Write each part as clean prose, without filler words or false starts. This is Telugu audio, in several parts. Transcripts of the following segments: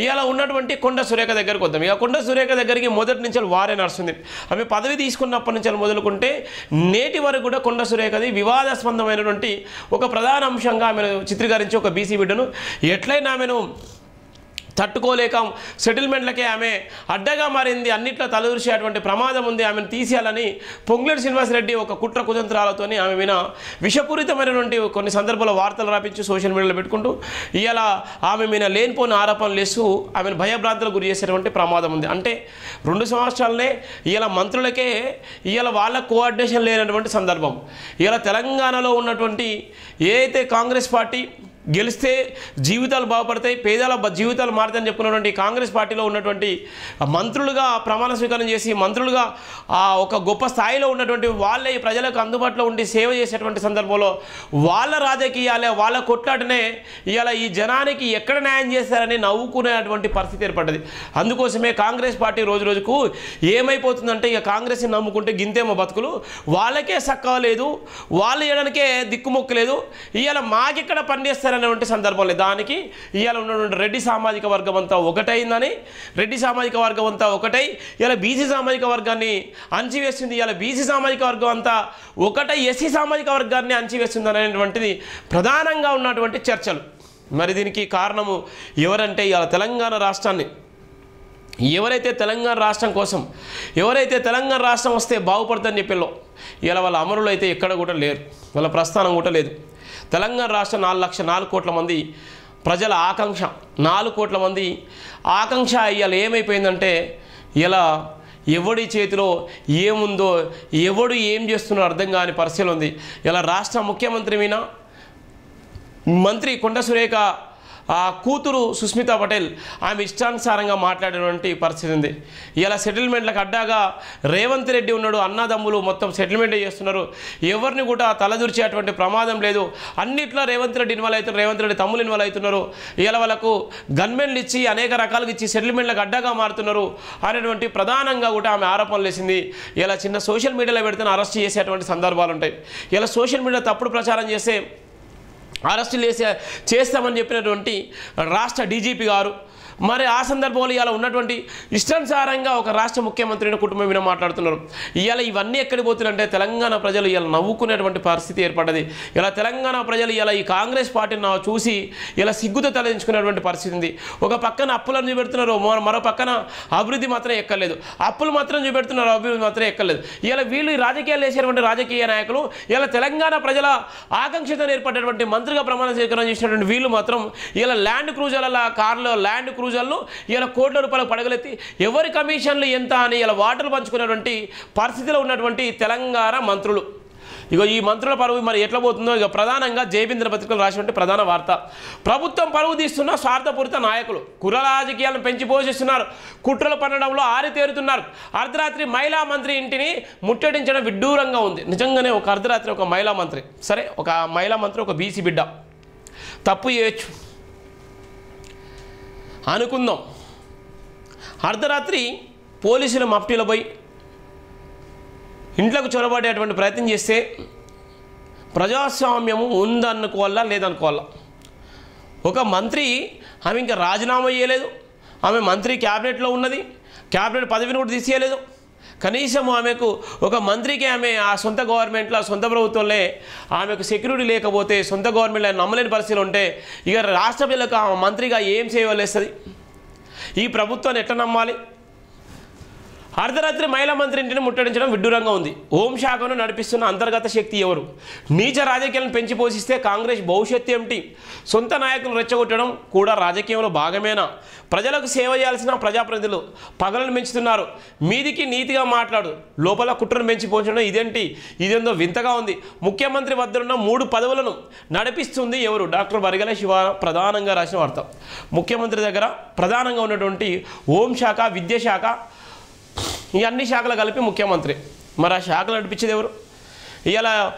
ఇవాళ ఉన్నటువంటి కొండ సురేఖ దగ్గరికి వద్దాం. ఇక కొండ సురేఖ దగ్గరికి మొదటి నుంచి వారే నడుస్తుంది. ఆమె పదవి తీసుకున్నప్పటి నుంచి మొదలుకుంటే నేటి వరకు కూడా కొండ సురేఖది వివాదాస్పందమైనటువంటి ఒక ప్రధాన అంశంగా ఆమెను చిత్రీకరించి ఒక బీసీ బిడ్డను ఎట్లయినా ఆమెను తట్టుకోలేక సెటిల్మెంట్లకే ఆమె అడ్డగా మారింది, అన్నిట్లో తలదూర్చేటువంటి ప్రమాదం ఉంది, ఆమెను తీసేయాలని పొంగులేటి శ్రీనివాసరెడ్డి ఒక కుట్ర కుతంత్రాలతో ఆమె మీద విషపూరితమైనటువంటి కొన్ని సందర్భాల్లో వార్తలు రాపించి సోషల్ మీడియాలో పెట్టుకుంటూ ఇవాళ ఆమె మీద లేనిపోని ఆరోపణలు వేస్తూ ఆమెను భయభ్రాంతులకు గురి చేసేటువంటి ప్రమాదం ఉంది. అంటే 2 సంవత్సరాలనే ఇవాళ మంత్రులకే ఇవాళ వాళ్ళ కోఆర్డినేషన్ లేనటువంటి సందర్భం. ఇవాళ తెలంగాణలో ఉన్నటువంటి ఏదైతే కాంగ్రెస్ పార్టీ గెలిస్తే జీవితాలు బాగుపడతాయి, పేదల జీవితాలు మారుతాయని చెప్పుకున్నటువంటి కాంగ్రెస్ పార్టీలో ఉన్నటువంటి మంత్రులుగా ప్రమాణ స్వీకారం చేసి మంత్రులుగా ఒక గొప్ప స్థాయిలో ఉన్నటువంటి వాళ్ళే ప్రజలకు అందుబాటులో ఉండి సేవ చేసేటువంటి సందర్భంలో వాళ్ళ రాజకీయాలే వాళ్ళ కొట్లాటనే ఇవాళ ఈ జనానికి ఎక్కడ న్యాయం చేస్తారని నవ్వుకునేటువంటి పరిస్థితి ఏర్పడ్డది. అందుకోసమే కాంగ్రెస్ పార్టీ రోజు రోజుకు ఏమైపోతుందంటే ఇక కాంగ్రెస్ని నమ్ముకుంటే గింతేమో బతుకులు, వాళ్ళకే సక్కవ లేదు, వాళ్ళు చేయడానికే దిక్కుమొక్కు లేదు, ఇవాళ మాకెక్కడ పనిచేస్తారు అనేటువంటి సందర్భంలో దానికి ఇవాళ ఉన్నటువంటి రెడ్డి సామాజిక వర్గం అంతా ఒకటైందని, రెడ్డి సామాజిక వర్గం అంతా ఒకటై ఇలా బీసీ సామాజిక వర్గాన్ని అణచివేస్తుంది, ఇలా బీసీ సామాజిక వర్గం అంతా ఒకటై ఎస్సీ సామాజిక వర్గాన్ని అణచివేస్తుంది అనేటువంటిది ప్రధానంగా ఉన్నటువంటి చర్చలు. మరి దీనికి కారణము ఎవరంటే ఇవాళ తెలంగాణ రాష్ట్రాన్ని ఎవరైతే తెలంగాణ రాష్ట్రం కోసం ఎవరైతే తెలంగాణ రాష్ట్రం వస్తే బాగుపడుతుందని చెప్పిలో ఇలా వాళ్ళ అమరులు అయితే ఎక్కడ కూడా లేరు, వాళ్ళ ప్రస్థానం కూడా లేదు. తెలంగాణ రాష్ట్రం 4 కోట్ల మంది ప్రజల ఆకాంక్ష, 4 కోట్ల మంది ఆకాంక్ష ఇవాళ ఏమైపోయిందంటే ఇలా ఎవడి చేతిలో ఏముందో ఎవడు ఏం చేస్తున్నారో అర్థం కాని పరిస్థితి ఉంది. ఇలా రాష్ట్ర ముఖ్యమంత్రి మీద మంత్రి కొండ సురేఖ కూతురు సుస్మితా పటేల్ ఆమె ఇష్టానుసారంగా మాట్లాడినటువంటి పరిస్థితి ఉంది. ఇలా సెటిల్మెంట్లకు అడ్డాగా రేవంత్ రెడ్డి ఉన్నాడు, అన్నదమ్ములు మొత్తం సెటిల్మెంట్ చేస్తున్నారు, ఎవరిని కూడా తలదూర్చేటువంటి ప్రమాదం లేదు, అన్నిట్లో రేవంత్ రెడ్డి ఇన్వాల్వ్ అవుతున్నారు, రేవంత్ రెడ్డి తమ్ములు ఇన్వాల్వ్ అవుతున్నారు, ఇలా వాళ్ళకు గన్మెన్లు ఇచ్చి అనేక రకాలుగా ఇచ్చి సెటిల్మెంట్లకు అడ్డాగా మారుతున్నారు అనేటువంటి ప్రధానంగా కూడా ఆమె ఆరోపణలు వేసింది. ఇలా చిన్న సోషల్ మీడియాలో పెడితే అరెస్ట్ చేసేటువంటి సందర్భాలు ఉంటాయి. ఇలా సోషల్ మీడియా తప్పుడు ప్రచారం చేస్తే అరెస్టులు చేస్తామని చెప్పినటువంటి రాష్ట్ర డీజీపీ గారు మరి ఆ సందర్భంలో ఇలా ఉన్నటువంటి ఇష్టానుసారంగా ఒక రాష్ట్ర ముఖ్యమంత్రిని కుటుంబం మీద మాట్లాడుతున్నారు. ఇవాళ ఇవన్నీ ఎక్కడికి పోతున్నాయంటే తెలంగాణ ప్రజలు ఇలా నవ్వుకునేటువంటి పరిస్థితి ఏర్పడ్డది. ఇలా తెలంగాణ ప్రజలు ఇలా ఈ కాంగ్రెస్ పార్టీని చూసి ఇలా సిగ్గుతో తలదించుకునేటువంటి పరిస్థితి ఉంది. ఒక పక్కన అప్పులను చూపెడుతున్నారు, మరో పక్కన అభివృద్ధి మాత్రం ఎక్కలేదు, అప్పులు మాత్రం చూపెడుతున్నారు, అభివృద్ధి మాత్రం ఎక్కలేదు. ఇలా వీళ్ళు ఈ రాజకీయాలు వేసేటువంటి రాజకీయ నాయకులు ఇలా తెలంగాణ ప్రజల ఆకాంక్షతో ఏర్పడేటువంటి మంత్రిగా ప్రమాణ స్వీకారం చేసినటువంటి వీళ్ళు మాత్రం ఇలా ల్యాండ్ క్రూజర్ల కార్లో ల్యాండ్ క్రూజర్లు ఇలా కోట్ల రూపాయలకు పడగలెత్తి ఎవరి కమిషన్లు ఎంత అని ఇలా వాటలు పంచుకునేటువంటి పరిస్థితిలో ఉన్నటువంటి తెలంగాణ మంత్రులు. ఇక ఈ మంత్రుల పరువు మరి ఎట్లా పోతుందో ఇక ప్రధానంగా జయబింద్ర పత్రికలు రాసినటువంటి ప్రధాన వార్త, ప్రభుత్వం పరువు తీస్తున్న స్వార్థపూరిత నాయకులు కుల రాజకీయాలను పెంచి పోషిస్తున్నారు, కుట్రలు పన్నడంలో ఆరితేరుతున్నారు, అర్ధరాత్రి మహిళా మంత్రి ఇంటిని ముట్టడించడం విడ్డూరంగా ఉంది. నిజంగానే ఒక అర్ధరాత్రి ఒక మహిళా మంత్రి, సరే ఒక మహిళా మంత్రి ఒక బీసీ బిడ్డ తప్పు చేయొచ్చు అనుకుందాం, అర్ధరాత్రి పోలీసుల మఫ్టీలో పోయి ఇంట్లోకి చొరబడేటువంటి ప్రయత్నం చేస్తే ప్రజాస్వామ్యము ఉందనుకోవాలా లేదనుకోవాలా. ఒక మంత్రి ఆమె ఇంకా రాజీనామా చేయలేదు, ఆమె మంత్రి క్యాబినెట్లో ఉన్నది, క్యాబినెట్ పదవిని కూడా తీసేయలేదు, కనీసం ఆమెకు ఒక మంత్రికి ఆమె ఆ సొంత గవర్నమెంట్లో సొంత ప్రభుత్వంలో ఆమెకు సెక్యూరిటీ లేకపోతే సొంత గవర్నమెంట్లో నమ్మలేని పరిస్థితులు ఉంటే ఇక రాష్ట్ర ప్రజలకు ఆ మంత్రిగా ఏం చేయవలస్తుంది? ఈ ప్రభుత్వాన్ని ఎట్లా నమ్మాలి? అర్ధరాత్రి మహిళా మంత్రి ఇంటిని ముట్టడించడం విడ్డూరంగా ఉంది. హోంశాఖను నడిపిస్తున్న అంతర్గత శక్తి ఎవరు? నీచ రాజకీయాలను పెంచి పోషిస్తే కాంగ్రెస్ భవిష్యత్తు ఏమిటి? సొంత నాయకులను రెచ్చగొట్టడం కూడా రాజకీయంలో భాగమేనా? ప్రజలకు సేవ చేయాల్సిన ప్రజాప్రతినిధులు పగలను పెంచుతున్నారు, మీదికి నీతిగా మాట్లాడు, లోపల కుట్రను పెంచి పోషడం ఇదేందో వింతగా ఉంది. ముఖ్యమంత్రి వద్ద ఉన్న 3 పదవులను నడిపిస్తుంది ఎవరు? డాక్టర్ బరిగల శివ ప్రధానంగా రాసిన వార్త. ముఖ్యమంత్రి దగ్గర ప్రధానంగా ఉన్నటువంటి హోంశాఖ, విద్యాశాఖ, ఈ అన్ని శాఖలు కలిపి ముఖ్యమంత్రి, మరి ఆ శాఖలు నడిపించేది ఎవరు? ఇలా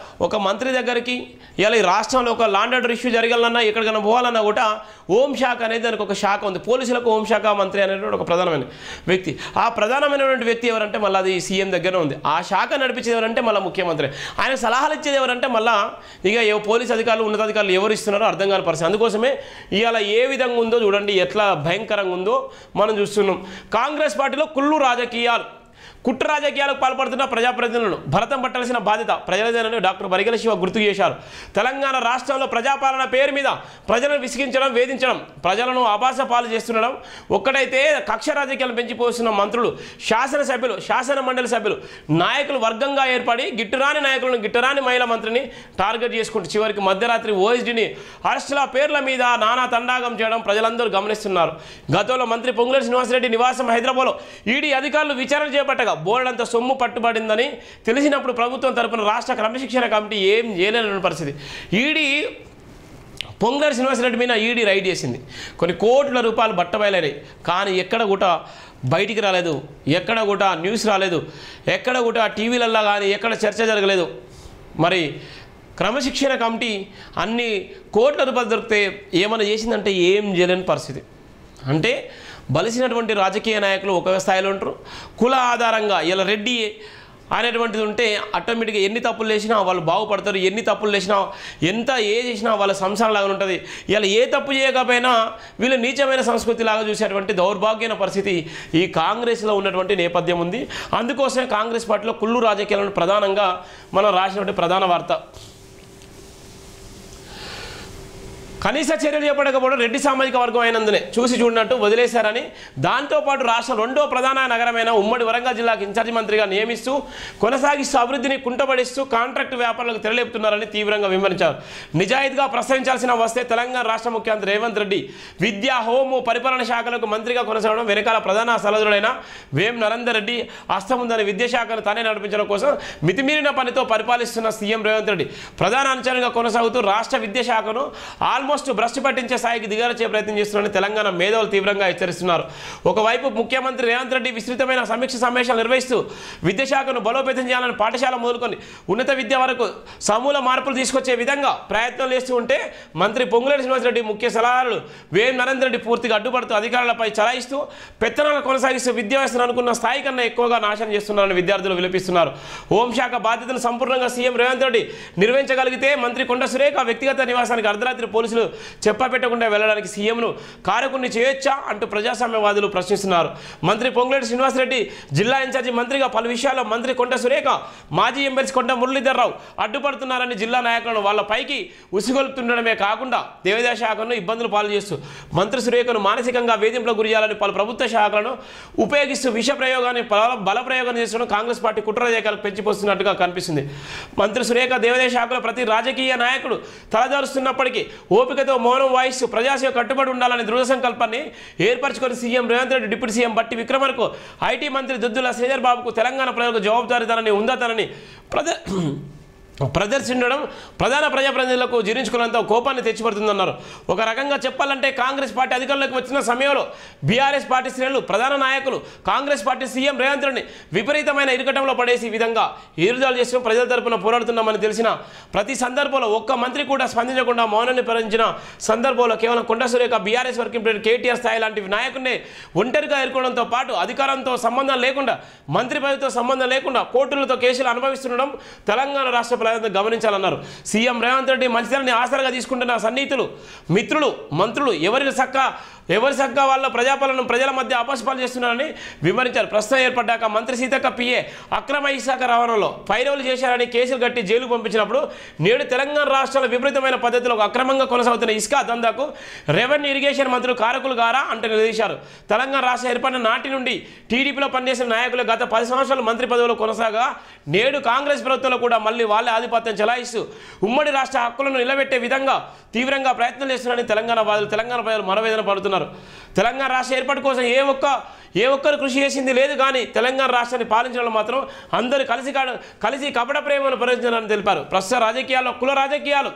ఒక మంత్రి దగ్గరికి ఇలా ఈ రాష్ట్రంలో ఒక లాండ్ ఆర్డర్ ఇష్యూ జరగాలన్నా ఎక్కడికైనా పోవాలన్నా కూడా హోంశాఖ అనేది దానికి ఒక శాఖ ఉంది. పోలీసులకు హోంశాఖ మంత్రి అనేటువంటి ఒక ప్రధానమైన వ్యక్తి. ఆ ప్రధానమైనటువంటి వ్యక్తి ఎవరంటే మళ్ళీ అది సీఎం దగ్గరనే ఉంది. ఆ శాఖ నడిపించేది ఎవరంటే మళ్ళీ ముఖ్యమంత్రి. ఆయన సలహాలు ఇచ్చేది ఎవరంటే మళ్ళీ ఇక పోలీస్ అధికారులు ఉన్నతాధికారులు ఎవరు ఇస్తున్నారో అర్థం కాని పరిస్థితి. అందుకోసమే ఇవాళ ఏ విధంగా ఉందో చూడండి, ఎట్లా భయంకరంగా ఉందో మనం చూస్తున్నాం. కాంగ్రెస్ పార్టీలో కుళ్ళు రాజకీయాలు, కుట్ర రాజకీయాలకు పాల్పడుతున్న ప్రజాప్రతినిధులను భరతం పట్టాల్సిన బాధ్యత ప్రజలదేనని డాక్టర్ బరిగెల శివ గుర్తు చేశారు. తెలంగాణ రాష్ట్రంలో ప్రజాపాలన పేరు మీద ప్రజలను విసిగించడం, వేధించడం, ప్రజలను ఆభాస పాలు చేస్తుండడం ఒక్కడైతే కక్ష రాజకీయాలను పెంచిపోతున్న మంత్రులు, శాసనసభ్యులు, శాసన మండలి సభ్యులు, నాయకులు వర్గంగా ఏర్పడి గిట్టురాని నాయకులను, గిట్టురాని మహిళా మంత్రిని టార్గెట్ చేసుకుంటూ చివరికి మధ్యరాత్రి ఓఎస్డీని అరెస్టుల పేర్ల మీద నానా తండాగం చేయడం ప్రజలందరూ గమనిస్తున్నారు. గతంలో మంత్రి పొంగులేటి శ్రీనివాసరెడ్డి నివాసం హైదరాబాద్లో ఈడీ అధికారులు విచారణ చేపట్టగా బోర్డంత సొమ్ము పట్టుబడిందని తెలిసినప్పుడు ప్రభుత్వం తరపున రాష్ట్ర క్రమశిక్షణ కమిటీ ఏం చేయలేని పరిస్థితి. ఈడీ పొంగులేటి శ్రీనివాసరెడ్డి మీద ఈడీ రైడ్ చేసింది. కొన్ని కోట్ల రూపాయలు బట్టబయలైనాయి. కానీ ఎక్కడ కూడా బయటికి రాలేదు, ఎక్కడ కూడా న్యూస్ రాలేదు, ఎక్కడ కూడా టీవీలల్లో కానీ ఎక్కడ చర్చ జరగలేదు. మరి క్రమశిక్షణ కమిటీ అన్ని కోట్ల రూపాయలు దొరికితే ఏమైనా చేసిందంటే ఏం చేయలేని పరిస్థితి. అంటే బలిసినటువంటి రాజకీయ నాయకులు ఒక స్థాయిలో ఉంటారు. కుల ఆధారంగా ఇలా రెడ్డి అనేటువంటిది ఉంటే ఆటోమేటిక్గా ఎన్ని తప్పులు చేసినా వాళ్ళు బాగుపడతారు, ఎన్ని తప్పులు చేసినా ఎంత చేసినా వాళ్ళ సంసారంలాగా ఉంటుంది. ఇలా ఏ తప్పు చేయకపోయినా వీళ్ళు నీచమైన సంస్కృతిలాగా చూసేటువంటి దౌర్భాగ్యమైన పరిస్థితి ఈ కాంగ్రెస్లో ఉన్నటువంటి నేపథ్యం ఉంది. అందుకోసమే కాంగ్రెస్ పార్టీలో కుళ్ళు రాజకీయాలను ప్రధానంగా మనం రాసినటువంటి ప్రధాన వార్త. కనీస చర్యలు చేపట్టకపోవడం రెడ్డి సామాజిక వర్గం అయినందునే చూసి చూడనట్టు వదిలేశారని, దాంతోపాటు రాష్ట్ర రెండో ప్రధాన నగరమైన ఉమ్మడి వరంగల్ జిల్లాకు ఇన్ఛార్జి మంత్రిగా నియమిస్తూ కొనసాగిస్తూ అభివృద్ధిని కుంటబడిస్తూ కాంట్రాక్టు వ్యాపారులకు తెరలేపుతున్నారని తీవ్రంగా విమర్శించారు. నిజాయితీగా ప్రస్తావించాల్సిన వస్తే తెలంగాణ రాష్ట్ర ముఖ్యమంత్రి రేవంత్ రెడ్డి విద్యా, హోము, పరిపాలన శాఖలకు మంత్రిగా కొనసాగడం వెనకాల ప్రధాన సలహాదారుడైన వేం నరేందర్ రెడ్డి హస్తముందని విద్యాశాఖను తానే నడిపించడం కోసం మితిమీరిన పనితో పరిపాలిస్తున్న సీఎం రేవంత్ రెడ్డి ప్రధాన అంచనాగా కొనసాగుతూ రాష్ట్ర విద్యాశాఖను ఆల్మోస్ట్ భ్రష్టు పట్టించే స్థాయికి దిగారచే ప్రయత్నం చేస్తున్నారని తెలంగాణ మేధావులు తీవ్రంగా హెచ్చరిస్తున్నారు. ఒకవైపు ముఖ్యమంత్రి రేవంత్ రెడ్డి విస్తృతమైన సమీక్ష సమావేశాలు నిర్వహిస్తూ విద్యాశాఖను బలోపేతం చేయాలని పాఠశాల మొదలుకొని ఉన్నత విద్య వరకు సమూల మార్పులు తీసుకొచ్చే విధంగా ప్రయత్నాలు చేస్తూ ఉంటే మంత్రి పొంగులేటి శ్రీనివాసరెడ్డి ముఖ్య సలహాదారులు వేం నరేందర్ రెడ్డి పూర్తిగా అడ్డుపడుతూ అధికారులపై చలాయిస్తూ పెత్తనాలు కొనసాగిస్తూ విద్యా వ్యవస్థను అనుకున్న స్థాయి కన్నా ఎక్కువగా నాశనం చేస్తున్నారని విద్యార్థులు విలపిస్తున్నారు. హోంశాఖ బాధ్యతను సంపూర్ణంగా సీఎం రేవంత్ రెడ్డి నిర్వహించగలిగితే మంత్రి కొండ సురేఖ వ్యక్తిగత నివాసానికి అర్ధరాత్రి పోలీసులు చెప్పపెట్టకుండా వెళ్ళడానికి సీఎంను కారకుణ్ణి చేయొచ్చా అంటూ ప్రజాస్వామ్యవాదులు ప్రశ్నిస్తున్నారు. మంత్రి పొంగులేటి శ్రీనివాసరెడ్డి జిల్లా ఇన్ఛార్జి మంత్రిగా పలు విషయాల్లో మంత్రి కొండ సురేఖ, మాజీ ఎమ్మెల్సీ కొండ మురళీధర్రావు అడ్డుపడుతున్నారని జిల్లా నాయకులను వాళ్ళ పైకి ఉసిగొలుపుతుండడమే కాకుండా దేవాదాయ శాఖను ఇబ్బందులు పాలు చేస్తూ మంత్రి సురేఖను మానసికంగా వేధింపులకు గురి చేయాలని పలు ప్రభుత్వ శాఖలను ఉపయోగిస్తూ విష ప్రయోగాన్ని బల ప్రయోగం చేస్తున్న కాంగ్రెస్ పార్టీ కుట్ర రాజకీయాలకు పెంచిపోస్తున్నట్టుగా కనిపిస్తుంది. మంత్రి సురేఖ దేవాదాయ శాఖలో ప్రతి రాజకీయ నాయకుడు తలదారుస్తున్నప్పటికీ ఓపికతో మౌనం వాయిస్తూ ప్రజాసేవ కట్టుబడి ఉండాలని దృఢ సంకల్పాన్ని ఏర్పరచుకొని CM Revanth Reddy, deputy CM బట్టి విక్రమార్కు, ఐటీ మంత్రి దుద్దుల శ్రీధర్ బాబుకు తెలంగాణ ప్రజలకు జవాబుదారీతనాన్ని ఉందాతనని ప్రదర్శించడం ప్రధాన ప్రజాప్రతినిధులకు జీర్ణించుకున్నంత కోపాన్ని తెచ్చిపడుతుందన్నారు. ఒక రకంగా చెప్పాలంటే కాంగ్రెస్ పార్టీ అధికారంలోకి వచ్చిన సమయంలో బీఆర్ఎస్ పార్టీ శ్రేణులు, ప్రధాన నాయకులు కాంగ్రెస్ పార్టీ సీఎం రేవంత్ రెడ్డిని విపరీతమైన ఇరుకటంలో పడేసి విధంగా ఎదురుదాలు చేస్తూ ప్రజల తరపున పోరాడుతున్నామని తెలిసిన ప్రతి సందర్భంలో ఒక్క మంత్రి కూడా స్పందించకుండా మౌనాన్ని ప్రకటించిన సందర్భంలో కేవలం కొండ Surekha, BRS working president KTR స్థాయి లాంటి నాయకుడిని ఒంటరిగా ఎదుర్కోవడంతో పాటు అధికారంతో సంబంధం లేకుండా, మంత్రి పదవితో సంబంధం లేకుండా కోర్టులతో కేసులు అనుభవిస్తుండడం తెలంగాణ రాష్ట్ర గమనించాలన్నారు. సీఎం రేవంత్ రెడ్డి మంచితనాన్ని ఆసరాగా తీసుకుంటున్న సన్నిహితులు, మిత్రులు, మంత్రులు ఎవరి సక్క వాళ్ళ ప్రజాపాలన ప్రజల మధ్య అపస్పాలు చేస్తున్నారని వివరించారు. ప్రస్తుతం ఏర్పడ్డాక మంత్రి సీతక్క పిఏ అక్రమ ఇసుక రవాణాలో పైరవులు చేశారని కేసులు కట్టి జైలుకు పంపించినప్పుడు నేడు తెలంగాణ రాష్ట్రంలో విపరీతమైన పద్ధతిలో అక్రమంగా కొనసాగుతున్న ఇసుక దందాకు రెవెన్యూ ఇరిగేషన్ మంత్రులు కారకులు గారా అంటే నిలదీశారు. తెలంగాణ రాష్ట్ర ఏర్పడిన నాటి నుండి టీడీపీలో పనిచేసిన నాయకులు గత 10 సంవత్సరాలు మంత్రి పదవిలో కొనసాగా నేడు కాంగ్రెస్ ప్రభుత్వంలో కూడా మళ్ళీ వాళ్ళే ఆధిపత్యం చెలాయిస్తూ ఉమ్మడి రాష్ట్ర హక్కులను నిలబెట్టే విధంగా తీవ్రంగా ప్రయత్నం చేస్తున్నారని తెలంగాణ ప్రజలు మనోవేదన పడుతున్నారు. తెలంగాణ రాష్ట్ర ఏర్పాటు కోసం ఏ ఒక్కరు కృషి చేసింది లేదు, కానీ తెలంగాణ రాష్ట్రాన్ని పాలించడంలో మాత్రం అందరూ కలిసి కపట ప్రేమను ప్రయోజనాన్ని తెలిపారు. ప్రస్తుత రాజకీయాల్లో కుల రాజకీయాలు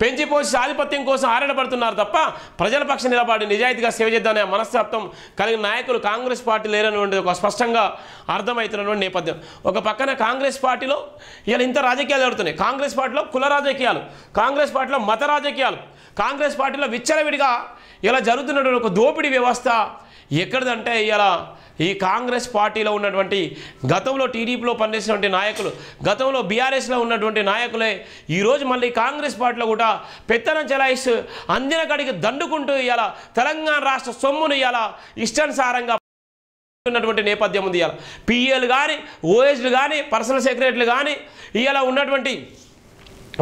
పెంచిపోసి ఆధిపత్యం కోసం ఆరాటపడుతున్నారు తప్ప ప్రజల పక్షం నిలబడి నిజాయితీగా సేవ చేద్దామనే మనస్తత్వం కలిగిన నాయకులు కాంగ్రెస్ పార్టీ లేరనేది ఒక స్పష్టంగా అర్థమవుతున్నటువంటి నేపథ్యం. ఒక పక్కన కాంగ్రెస్ పార్టీలో ఇలా ఇంత రాజకీయాలు జరుగుతున్నాయి. కాంగ్రెస్ పార్టీలో కుల రాజకీయాలు, కాంగ్రెస్ పార్టీలో మత రాజకీయాలు, కాంగ్రెస్ పార్టీలో విచ్చలవిడిగా ఇలా జరుగుతున్నటువంటి ఒక దోపిడీ వ్యవస్థ ఎక్కడిదంటే ఇలా ఈ కాంగ్రెస్ పార్టీలో ఉన్నటువంటి గతంలో టీడీపీలో పనిచేసినటువంటి నాయకులు, గతంలో బీఆర్ఎస్లో ఉన్నటువంటి నాయకులే ఈరోజు మళ్ళీ కాంగ్రెస్ పార్టీలో కూడా పెత్తనం చెలాయిస్తూ అందిన కాడికి దండుకుంటూ ఇలా తెలంగాణ రాష్ట్ర సొమ్మును ఇలా ఇష్టానుసారంగా ఉన్నటువంటి నేపథ్యం ఉంది. ఇలా పిఏలు కానీ, ఓఎస్లు కానీ, పర్సనల్ సెక్రటరీలు కానీ, ఇలా ఉన్నటువంటి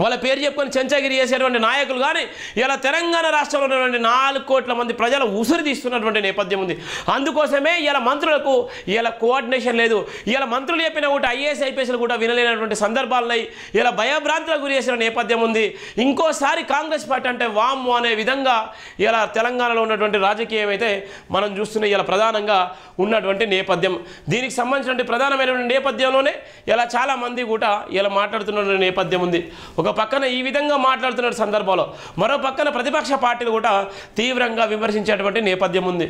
వాళ్ళ పేరు చెప్పుకొని చెంచాగిరి చేసేటువంటి నాయకులు కానీ ఇలా తెలంగాణ రాష్ట్రంలో ఉన్నటువంటి 4 కోట్ల మంది ప్రజల ఉసురు తీస్తున్నటువంటి నేపథ్యం ఉంది. అందుకోసమే ఇలా మంత్రులకు ఇలా కోఆర్డినేషన్ లేదు. ఇలా మంత్రులు చెప్పిన ఒకటి ఐఏఎస్ ఐపీఎస్లు కూడా వినలేనటువంటి సందర్భాలున్నాయి. ఇలా భయభ్రాంతులకు గురి చేసిన నేపథ్యం ఉంది. ఇంకోసారి కాంగ్రెస్ పార్టీ అంటే వామ్ము అనే విధంగా ఇలా తెలంగాణలో ఉన్నటువంటి రాజకీయం అయితే మనం చూస్తున్న ఇలా ప్రధానంగా ఉన్నటువంటి నేపథ్యం. దీనికి సంబంధించినటువంటి ప్రధానమైనటువంటి నేపథ్యంలోనే ఇలా చాలామంది కూడా ఇలా మాట్లాడుతున్న నేపథ్యం ఉంది. ఒక పక్కన ఈ విధంగా మాట్లాడుతున్న సందర్భంలో మరో పక్కన ప్రతిపక్ష పార్టీలు కూడా తీవ్రంగా విమర్శించేటువంటి నేపథ్యం ఉంది.